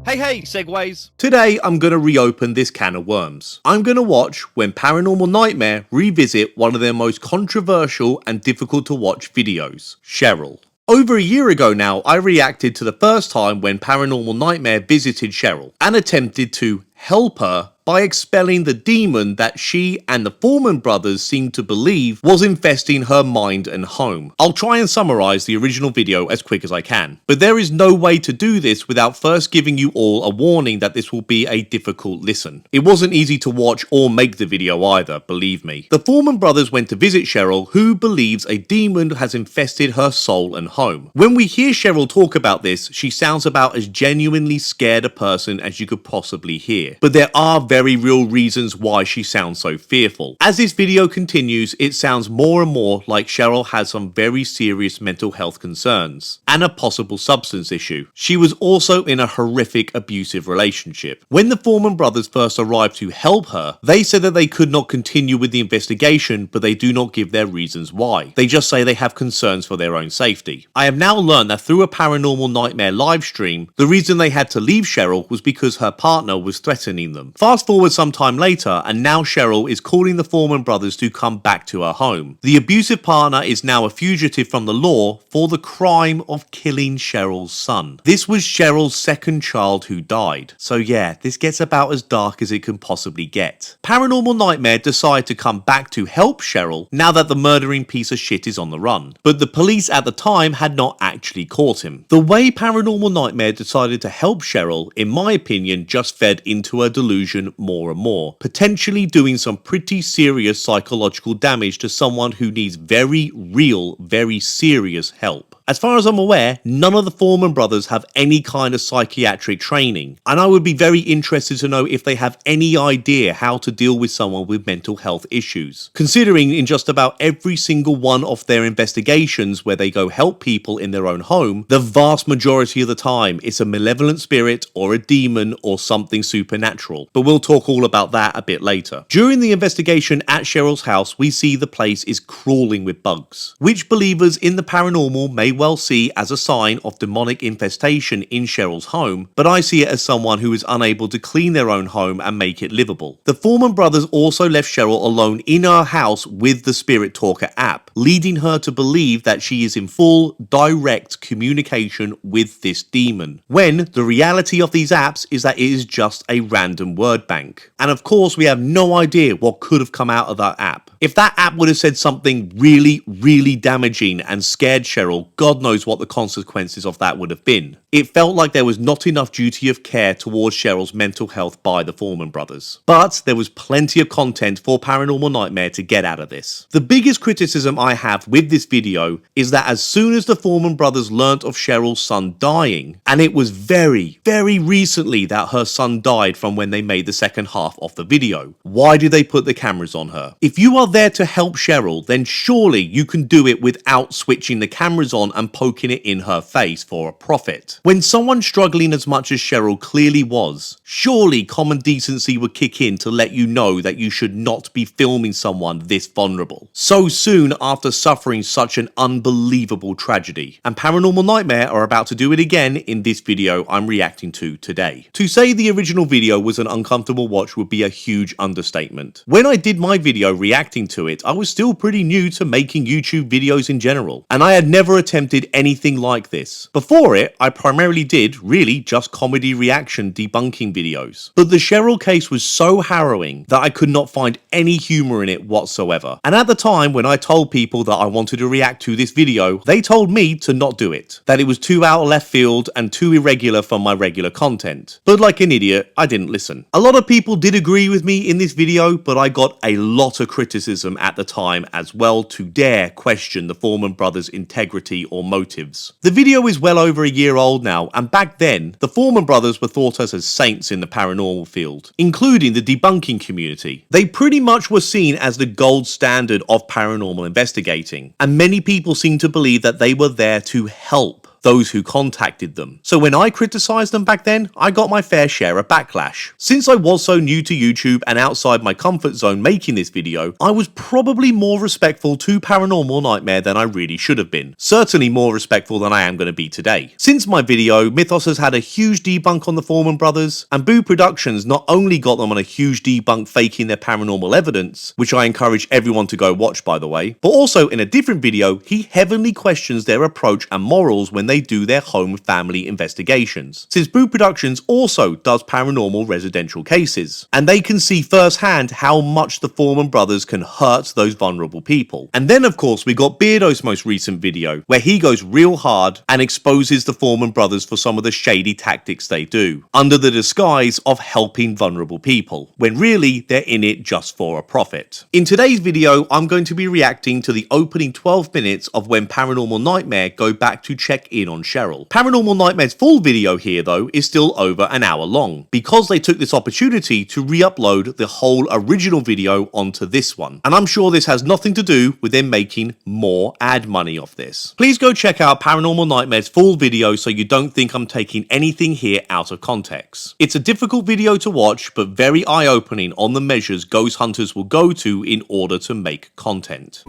Hey, SEGways! Today I'm going to reopen this can of worms. I'm going to watch when Paranormal Nightmare revisit one of their most controversial and difficult to watch videos, Cheryl. Over a year ago now, I reacted to the first time when Paranormal Nightmare visited Cheryl and attempted to help her by expelling the demon that she and the Foreman brothers seemed to believe was infesting her mind and home. I'll try and summarize the original video as quick as I can, but there is no way to do this without first giving you all a warning that this will be a difficult listen. It wasn't easy to watch or make the video either, believe me. The Foreman brothers went to visit Cheryl, who believes a demon has infested her soul and home. When we hear Cheryl talk about this, she sounds about as genuinely scared a person as you could possibly hear. But there are very real reasons why she sounds so fearful. As this video continues, it sounds more and more like Cheryl has some very serious mental health concerns and a possible substance issue. She was also in a horrific abusive relationship. When the Foreman brothers first arrived to help her, they said that they could not continue with the investigation, but they do not give their reasons why. They just say they have concerns for their own safety. I have now learned that through a Paranormal Nightmare live stream, the reason they had to leave Cheryl was because her partner was threatening them. Fast forward some time later, and now Cheryl is calling the Foreman brothers to come back to her home. The abusive partner is now a fugitive from the law for the crime of killing Cheryl's son. This was Cheryl's second child who died. So yeah, this gets about as dark as it can possibly get. Paranormal Nightmare decide to come back to help Cheryl now that the murdering piece of shit is on the run. But the police at the time had not actually caught him. The way Paranormal Nightmare decided to help Cheryl, in my opinion, just fed into her delusion more and more, potentially doing some pretty serious psychological damage to someone who needs very real, very serious help. As far as I'm aware, none of the Foreman brothers have any kind of psychiatric training, and I would be very interested to know if they have any idea how to deal with someone with mental health issues, considering in just about every single one of their investigations where they go help people in their own home, the vast majority of the time it's a malevolent spirit or a demon or something supernatural, but we'll talk all about that a bit later. During the investigation at Cheryl's house, we see the place is crawling with bugs, which believers in the paranormal may well see as a sign of demonic infestation in Cheryl's home, but I see it as someone who is unable to clean their own home and make it livable. The Foreman brothers also left Cheryl alone in her house with the Spirit Talker app, leading her to believe that she is in full, direct communication with this demon, when the reality of these apps is that it is just a random word bank. And of course, we have no idea what could have come out of that app. If that app would have said something really damaging and scared Cheryl, God knows what the consequences of that would have been. It felt like there was not enough duty of care towards Cheryl's mental health by the Foreman brothers. But there was plenty of content for Paranormal Nightmare to get out of this. The biggest criticism I have with this video is that as soon as the Foreman brothers learnt of Cheryl's son dying, and it was very recently that her son died from when they made the second half of the video, why do they put the cameras on her? If you are there to help Cheryl, then surely you can do it without switching the cameras on and poking it in her face for a profit. When someone struggling as much as Cheryl clearly was, surely common decency would kick in to let you know that you should not be filming someone this vulnerable so soon after suffering such an unbelievable tragedy. And Paranormal Nightmare are about to do it again in this video I'm reacting to today. To say the original video was an uncomfortable watch would be a huge understatement. When I did my video reacting to it, I was still pretty new to making YouTube videos in general, and I had never attempted anything like this. Before it, I primarily did really just comedy reaction debunking videos. But the Cheryl case was so harrowing that I could not find any humor in it whatsoever. And at the time when I told people that I wanted to react to this video, they told me to not do it, that it was too out of left field and too irregular from my regular content. But like an idiot, I didn't listen. A lot of people did agree with me in this video, but I got a lot of criticism at the time as well to dare question the Foreman brothers' integrity or motives. The video is well over a year old now, and back then, the Foreman brothers were thought of as saints in the paranormal field, including the debunking community. They pretty much were seen as the gold standard of paranormal investigating, and many people seem to believe that they were there to help those who contacted them. So when I criticized them back then, I got my fair share of backlash. Since I was so new to YouTube and outside my comfort zone making this video, I was probably more respectful to Paranormal Nightmare than I really should have been. Certainly more respectful than I am going to be today. Since my video, Mythos has had a huge debunk on the Foreman brothers, and Boo Productions not only got them on a huge debunk faking their paranormal evidence, which I encourage everyone to go watch by the way, but also in a different video, he heavily questions their approach and morals when they do their home family investigations, since Boo Productions also does paranormal residential cases, and they can see firsthand how much the Foreman brothers can hurt those vulnerable people. And then of course we got Beardo's most recent video, where he goes real hard and exposes the Foreman brothers for some of the shady tactics they do, under the disguise of helping vulnerable people, when really they're in it just for a profit. In today's video, I'm going to be reacting to the opening 12 minutes of when Paranormal Nightmare go back to check in on Cheryl. Paranormal Nightmare's full video here though is still over an hour long, because they took this opportunity to re-upload the whole original video onto this one, and I'm sure this has nothing to do with them making more ad money off this. Please go check out Paranormal Nightmare's full video so you don't think I'm taking anything here out of context. It's a difficult video to watch, but very eye-opening on the measures ghost hunters will go to in order to make content.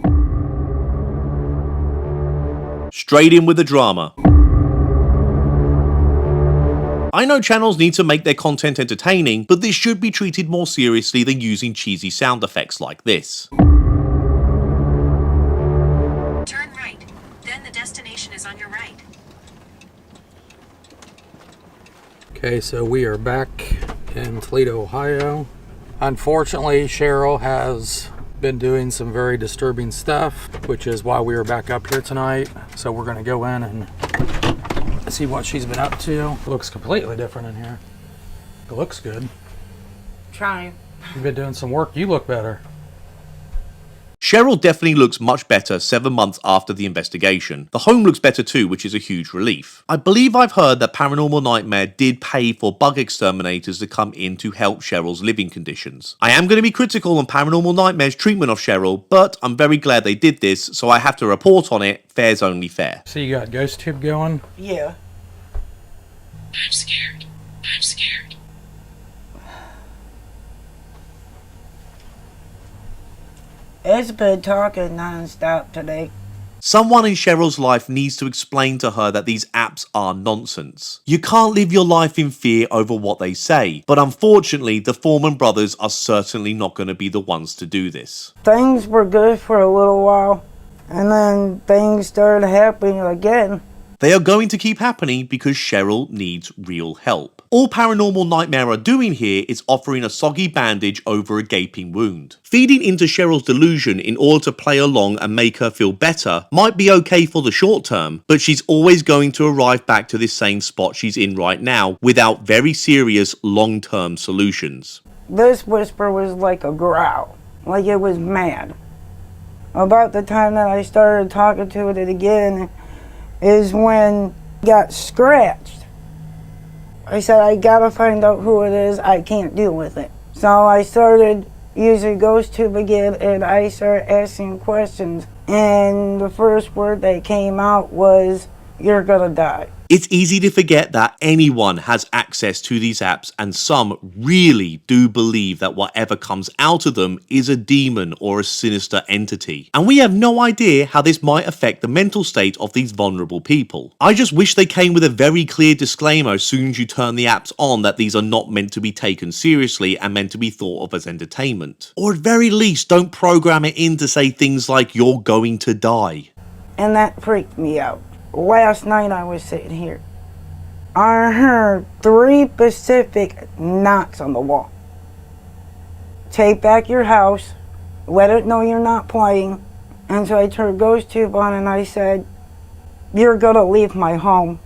Straight in with the drama. I know channels need to make their content entertaining, but this should be treated more seriously than using cheesy sound effects like this. Turn right, then the destination is on your right. Okay, so we are back in Toledo, Ohio. Unfortunately, Cheryl has been doing some very disturbing stuff, which is why we are back up here tonight. So we're gonna go in and see what she's been up to. It looks completely different in here. It looks good. Trying. You've been doing some work. You look better. Cheryl definitely looks much better 7 months after the investigation. The home looks better too, which is a huge relief. I believe I've heard that Paranormal Nightmare did pay for bug exterminators to come in to help Cheryl's living conditions. I am going to be critical on Paranormal Nightmare's treatment of Cheryl, but I'm very glad they did this, so I have to report on it. Fair's only fair. So you got ghost tube going? Yeah. I'm scared. I'm scared. It's been talking non-stop today. Someone in Cheryl's life needs to explain to her that these apps are nonsense. You can't live your life in fear over what they say, but unfortunately the Foreman brothers are certainly not going to be the ones to do this. Things were good for a little while, and then things started happening again. They are going to keep happening because Cheryl needs real help. All Paranormal Nightmare are doing here is offering a soggy bandage over a gaping wound. Feeding into Cheryl's delusion in order to play along and make her feel better might be okay for the short term, but she's always going to arrive back to this same spot she's in right now without very serious long-term solutions. This whisper was like a growl, like it was mad. About the time that I started talking to it again is when it got scratched. I said, I gotta find out who it is, I can't deal with it. So I started using GhostTube again, and I started asking questions. And the first word that came out was, "You're gonna die." It's easy to forget that anyone has access to these apps, and some really do believe that whatever comes out of them is a demon or a sinister entity. And we have no idea how this might affect the mental state of these vulnerable people. I just wish they came with a very clear disclaimer as soon as you turn the apps on that these are not meant to be taken seriously and meant to be thought of as entertainment. Or at very least, don't program it in to say things like "you're going to die." And that freaked me out. Last night I was sitting here. I heard 3 specific knocks on the wall. Take back your house. Let it know you're not playing. And so I turned GhostTube on and I said, "You're gonna leave my home.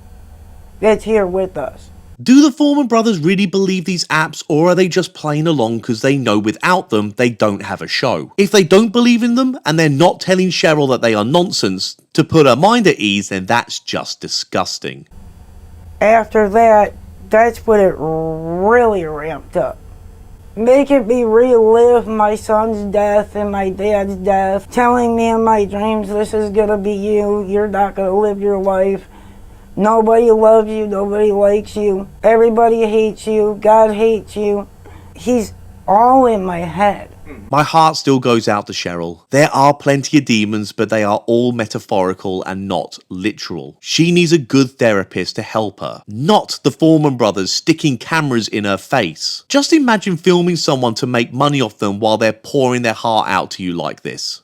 It's here with us." Do the Foreman brothers really believe these apps, or are they just playing along because they know without them they don't have a show? If they don't believe in them and they're not telling Cheryl that they are nonsense to put her mind at ease, then that's just disgusting. After that, that's when it really ramped up. Making me relive my son's death and my dad's death, telling me in my dreams, "This is gonna be you, you're not gonna live your life." Nobody loves you, nobody likes you, everybody hates you, God hates you. He's all in my head. My heart still goes out to Cheryl. There are plenty of demons, but they are all metaphorical and not literal. She needs a good therapist to help her, not the Foreman brothers sticking cameras in her face. Just imagine filming someone to make money off them while they're pouring their heart out to you like this.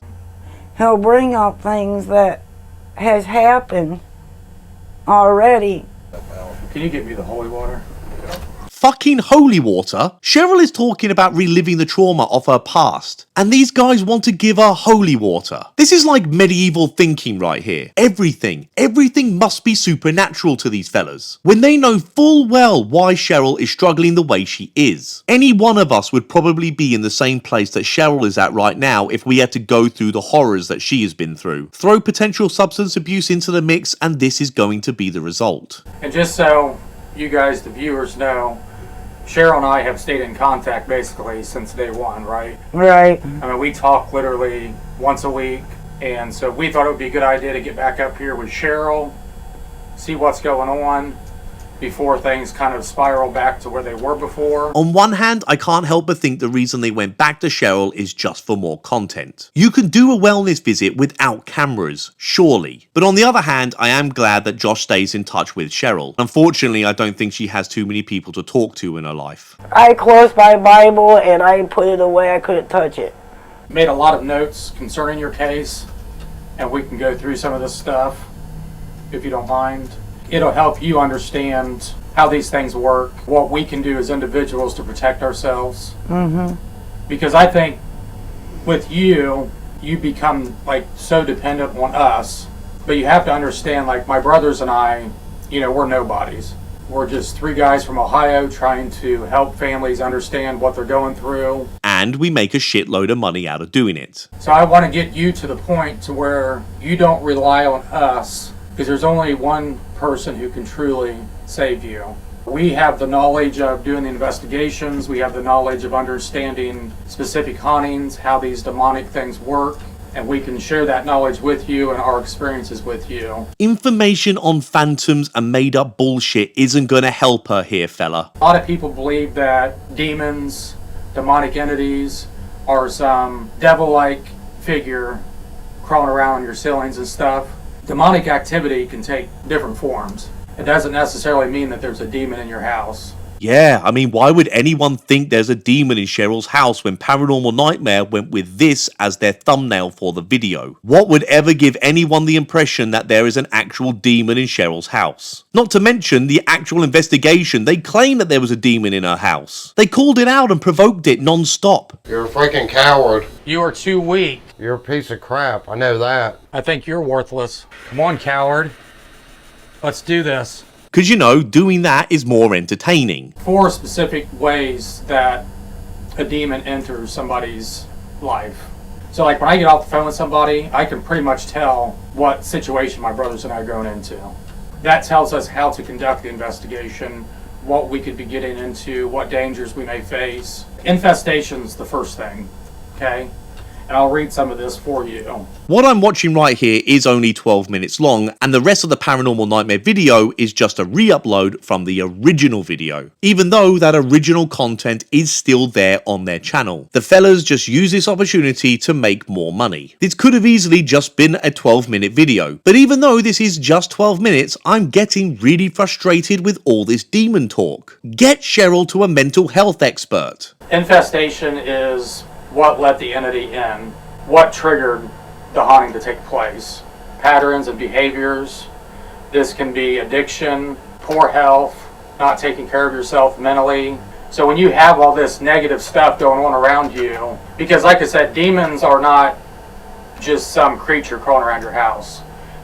He'll bring up things that has happened already. Can you get me the holy water? Fucking holy water? Cheryl is talking about reliving the trauma of her past, and these guys want to give her holy water. This is like medieval thinking right here. Everything must be supernatural to these fellas, when they know full well why Cheryl is struggling the way she is. Any one of us would probably be in the same place that Cheryl is at right now if we had to go through the horrors that she has been through. Throw potential substance abuse into the mix, and this is going to be the result. And just so you guys, the viewers, know, Cheryl and I have stayed in contact basically since day one, right? Right. I mean, we talk literally once a week, and so we thought it would be a good idea to get back up here with Cheryl, see what's going on before things kind of spiral back to where they were before. On one hand, I can't help but think the reason they went back to Cheryl is just for more content. You can do a wellness visit without cameras, surely. But on the other hand, I am glad that Josh stays in touch with Cheryl. Unfortunately, I don't think she has too many people to talk to in her life. I closed my Bible and I put it away. I couldn't touch it. Made a lot of notes concerning your case, and we can go through some of this stuff if you don't mind. It'll help you understand how these things work, what we can do as individuals to protect ourselves. Mm-hmm. Because I think with you become like so dependent on us. But you have to understand, like my brothers and I, we're nobodies. We're just three guys from Ohio trying to help families understand what they're going through. And we make a shitload of money out of doing it. So I want to get you to the point to where you don't rely on us, because there's only one person who can truly save you. We have the knowledge of doing the investigations, we have the knowledge of understanding specific hauntings, how these demonic things work, and we can share that knowledge with you and our experiences with you. Information on phantoms and made up bullshit isn't gonna help her here, fella. A lot of people believe that demons, demonic entities, are some devil-like figure crawling around on your ceilings and stuff. Demonic activity can take different forms. It doesn't necessarily mean that there's a demon in your house. Yeah, I mean, why would anyone think there's a demon in Cheryl's house when Paranormal Nightmare went with this as their thumbnail for the video? What would ever give anyone the impression that there is an actual demon in Cheryl's house? Not to mention the actual investigation, they claim that there was a demon in her house. They called it out and provoked it non-stop. You're a freaking coward. You are too weak. You're a piece of crap. I know that. I think you're worthless. Come on, coward. Let's do this. Because, doing that is more entertaining. 4 specific ways that a demon enters somebody's life. So like when I get off the phone with somebody, I can pretty much tell what situation my brothers and I are going into. That tells us how to conduct the investigation, what we could be getting into, what dangers we may face. Infestation's the first thing, okay? And I'll read some of this for you. What I'm watching right here is only 12 minutes long, and the rest of the Paranormal Nightmare video is just a re-upload from the original video, even though that original content is still there on their channel. The fellas just use this opportunity to make more money. This could have easily just been a 12-minute video, but even though this is just 12 minutes, I'm getting really frustrated with all this demon talk. Get Cheryl to a mental health expert. Infestation is what let the entity in, what triggered the haunting to take place, patterns and behaviors. This can be addiction, poor health, not taking care of yourself mentally. So when you have all this negative stuff going on around you, because like I said, demons are not just some creature crawling around your house.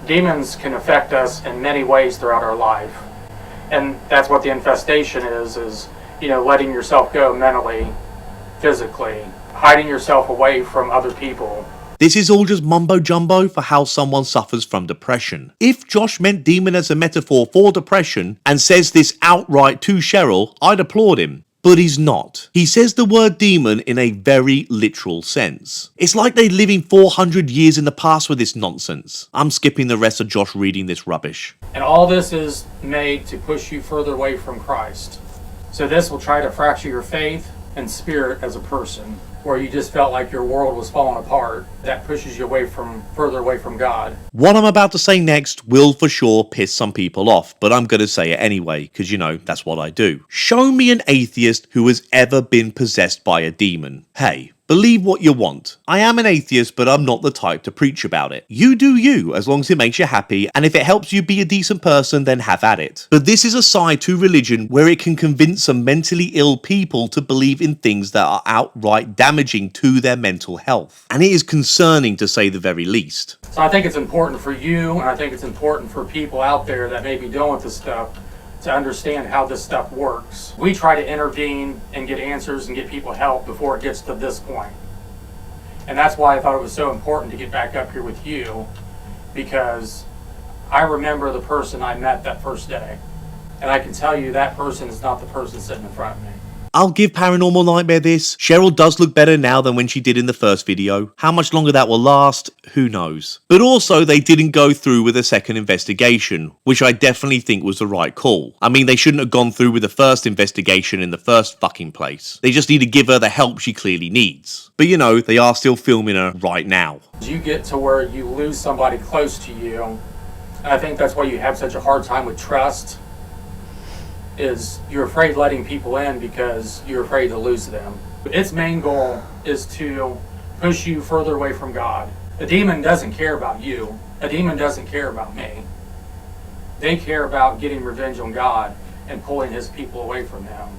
Demons can affect us in many ways throughout our life. And that's what the infestation is letting yourself go mentally, physically, hiding yourself away from other people. This is all just mumbo jumbo for how someone suffers from depression. If Josh meant demon as a metaphor for depression and says this outright to Cheryl, I'd applaud him. But he's not. He says the word demon in a very literal sense. It's like they're living 400 years in the past with this nonsense. I'm skipping the rest of Josh reading this rubbish. And all this is made to push you further away from Christ. So this will try to fracture your faith and spirit as a person, where you just felt like your world was falling apart. That pushes you further away from God. What I'm about to say next will for sure piss some people off, but I'm gonna say it anyway, because you know, that's what I do. Show me an atheist who has ever been possessed by a demon. Hey, believe what you want. I am an atheist, but I'm not the type to preach about it. You do you, as long as it makes you happy, and if it helps you be a decent person, then have at it. But this is a side to religion where it can convince some mentally ill people to believe in things that are outright damaging to their mental health. And it is concerning to say the very least. So I think it's important for you, and I think it's important for people out there that may be dealing with this stuff, to understand how this stuff works. We try to intervene and get answers and get people help before it gets to this point. And that's why I thought it was so important to get back up here with you, because I remember the person I met that first day. And I can tell you that person is not the person sitting in front of me. I'll give Paranormal Nightmare this. Cheryl does look better now than when she did in the first video. How much longer that will last, who knows. But also, they didn't go through with a second investigation, which I definitely think was the right call. I mean, they shouldn't have gone through with the first investigation in the first fucking place. They just need to give her the help she clearly needs. But you know, they are still filming her right now. You get to where you lose somebody close to you, and I think that's why you have such a hard time with trust, is you're afraid letting people in because you're afraid to lose them. Its main goal is to push you further away from God. A demon doesn't care about you. A demon doesn't care about me. They care about getting revenge on God and pulling his people away from him.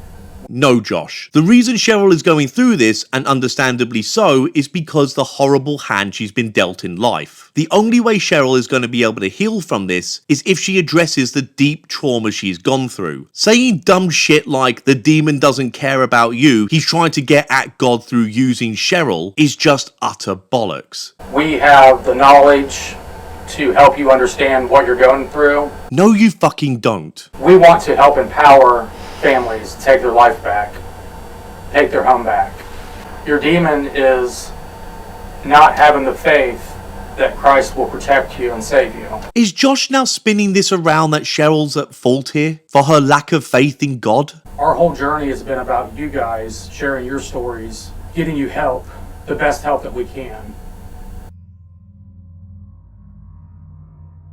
No, Josh. The reason Cheryl is going through this, and understandably so, is because the horrible hand she's been dealt in life. The only way Cheryl is going to be able to heal from this is if she addresses the deep trauma she's gone through. Saying dumb shit like, the demon doesn't care about you, he's trying to get at God through using Cheryl, is just utter bollocks. We have the knowledge to help you understand what you're going through. No, you fucking don't. We want to help empower families to take their life back, take their home back. Your demon is not having the faith that Christ will protect you and save you. Is Josh now spinning this around that Cheryl's at fault here for her lack of faith in God? Our whole journey has been about you guys sharing your stories, getting you help, the best help that we can.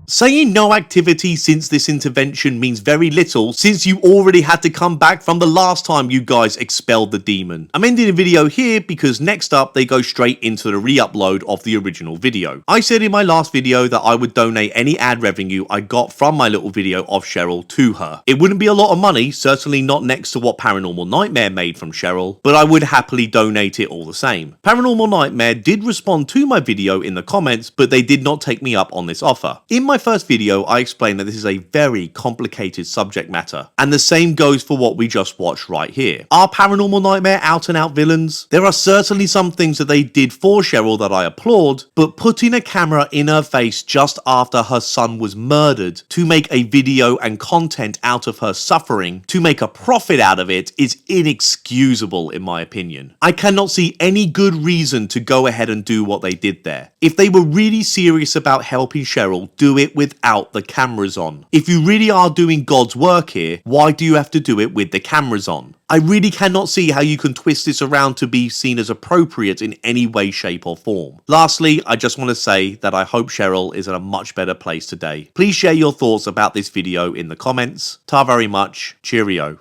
Saying no activity since this intervention means very little, since you already had to come back from the last time you guys expelled the demon. I'm ending the video here because next up they go straight into the re-upload of the original video. I said in my last video that I would donate any ad revenue I got from my little video of Cheryl to her. It wouldn't be a lot of money, certainly not next to what Paranormal Nightmare made from Cheryl, but I would happily donate it all the same. Paranormal Nightmare did respond to my video in the comments, but they did not take me up on this offer. In my first video, I explained that this is a very complicated subject matter, and the same goes for what we just watched right here. Are Paranormal Nightmare out and out villains? There are certainly some things that they did for Cheryl that I applaud, but putting a camera in her face just after her son was murdered to make a video and content out of her suffering, to make a profit out of it, is inexcusable in my opinion. I cannot see any good reason to go ahead and do what they did there. If they were really serious about helping Cheryl, do it without the cameras on. If you really are doing God's work here, why do you have to do it with the cameras on? I really cannot see how you can twist this around to be seen as appropriate in any way, shape or form. Lastly, I just want to say that I hope Cheryl is in a much better place today. Please share your thoughts about this video in the comments. Ta very much. Cheerio.